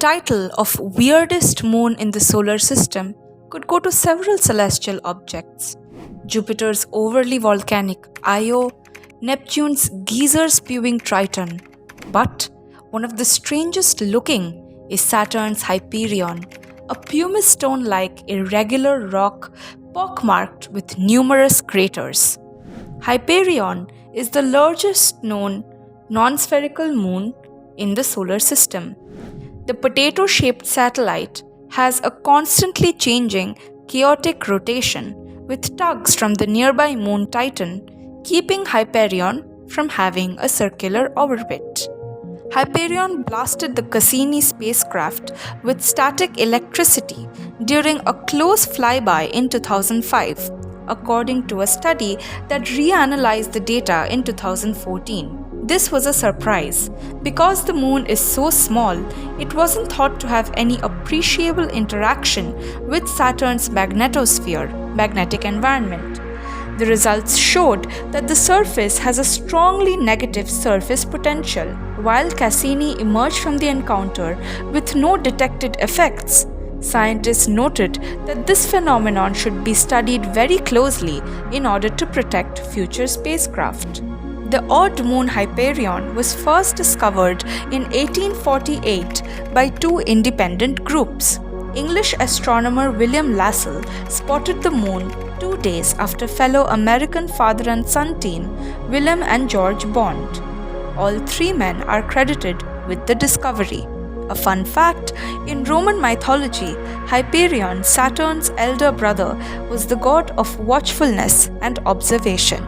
title of weirdest moon in the solar system could go to several celestial objects: Jupiter's overly volcanic Io, Neptune's geyser-spewing Triton. But one of the strangest looking is Saturn's Hyperion, a pumice-stone-like irregular rock pockmarked with numerous craters. Hyperion is the largest known nonspherical moon in the solar system. The potato-shaped satellite has a constantly changing, chaotic rotation, with tugs from the nearby moon Titan keeping Hyperion from having a circular orbit. Hyperion blasted the Cassini spacecraft with static electricity during a close flyby in 2005, according to a study that reanalyzed the data in 2014. This was a surprise. Because the moon is so small, it wasn't thought to have any appreciable interaction with Saturn's magnetosphere, magnetic environment. The results showed that the surface has a strongly negative surface potential, while Cassini emerged from the encounter with no detected effects. Scientists noted that this phenomenon should be studied very closely in order to protect future spacecraft. The odd moon Hyperion was first discovered in 1848 by two independent groups. English astronomer William Lassell spotted the moon 2 days after fellow American father and son team William and George Bond. All three men are credited with the discovery. A fun fact, in Roman mythology, Hyperion, Saturn's elder brother, was the god of watchfulness and observation.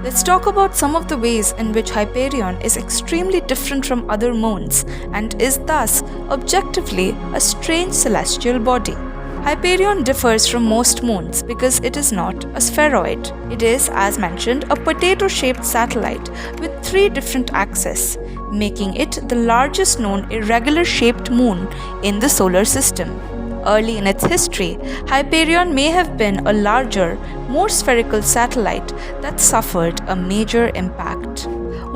Let's talk about some of the ways in which Hyperion is extremely different from other moons and is thus objectively a strange celestial body. Hyperion differs from most moons because it is not a spheroid. It is, as mentioned, a potato-shaped satellite with 3 different axes, making it the largest known irregular-shaped moon in the solar system. Early in its history, Hyperion may have been a larger, more spherical satellite that suffered a major impact.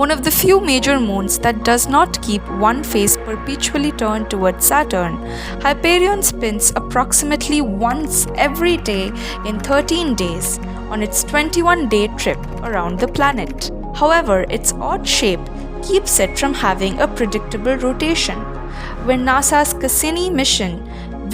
One of the few major moons that does not keep one face perpetually turned towards Saturn, Hyperion spins approximately once every day in 13 days on its 21-day trip around the planet. However, its odd shape keeps it from having a predictable rotation. When NASA's Cassini mission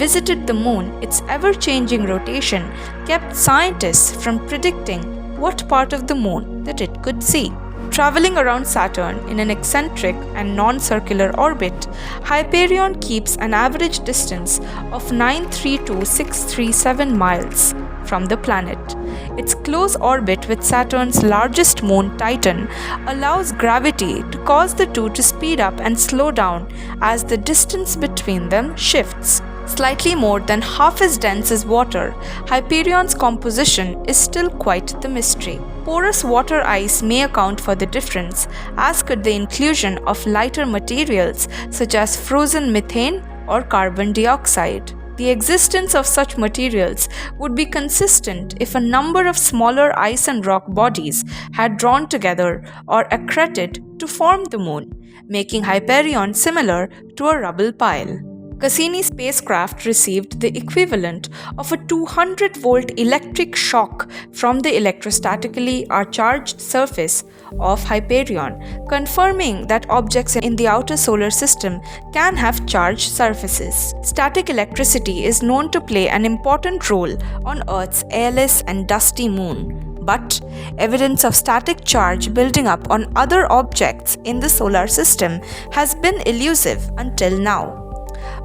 visited the moon, its ever-changing rotation kept scientists from predicting what part of the moon that it could see. Traveling around Saturn in an eccentric and non-circular orbit, Hyperion keeps an average distance of 932,637 miles from the planet. Its close orbit with Saturn's largest moon, Titan, allows gravity to cause the two to speed up and slow down as the distance between them shifts. Slightly more than half as dense as water, Hyperion's composition is still quite the mystery. Porous water ice may account for the difference, as could the inclusion of lighter materials such as frozen methane or carbon dioxide. The existence of such materials would be consistent if a number of smaller ice and rock bodies had drawn together or accreted to form the moon, making Hyperion similar to a rubble pile. Cassini spacecraft received the equivalent of a 200-volt electric shock from the electrostatically charged surface of Hyperion, confirming that objects in the outer solar system can have charged surfaces. Static electricity is known to play an important role on Earth's airless and dusty moon. But evidence of static charge building up on other objects in the solar system has been elusive until now.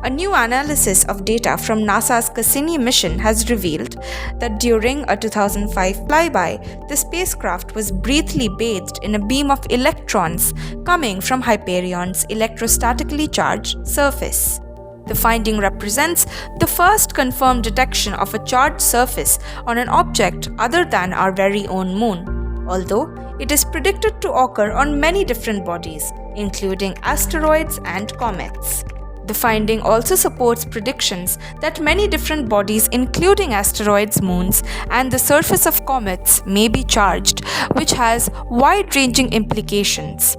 A new analysis of data from NASA's Cassini mission has revealed that during a 2005 flyby, the spacecraft was briefly bathed in a beam of electrons coming from Hyperion's electrostatically charged surface. The finding represents the first confirmed detection of a charged surface on an object other than our very own moon, although it is predicted to occur on many different bodies, including asteroids and comets. The finding also supports predictions that many different bodies, including asteroids, moons, and the surface of comets, may be charged, which has wide-ranging implications.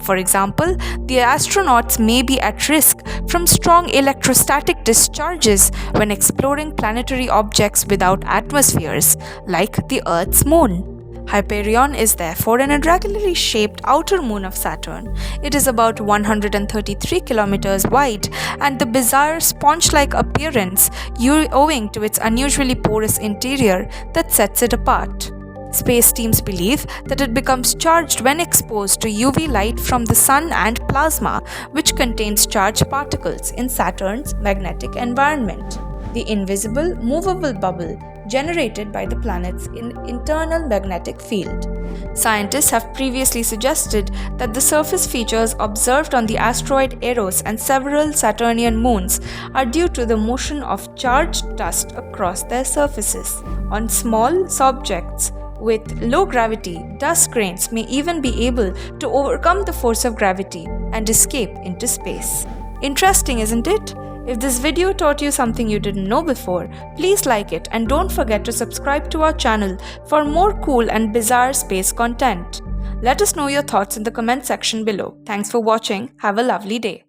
For example, the astronauts may be at risk from strong electrostatic discharges when exploring planetary objects without atmospheres, like the Earth's moon. Hyperion is therefore an irregularly shaped outer moon of Saturn. It is about 133 kilometers wide, and the bizarre sponge-like appearance owing to its unusually porous interior that sets it apart. Space teams believe that it becomes charged when exposed to UV light from the sun and plasma, which contains charged particles in Saturn's magnetic environment. The invisible, movable bubble generated by the planet's internal magnetic field. Scientists have previously suggested that the surface features observed on the asteroid Eros and several Saturnian moons are due to the motion of charged dust across their surfaces. On small objects with low gravity, dust grains may even be able to overcome the force of gravity and escape into space. Interesting, isn't it? If this video taught you something you didn't know before, please like it and don't forget to subscribe to our channel for more cool and bizarre space content. Let us know your thoughts in the comment section below. Thanks for watching. Have a lovely day.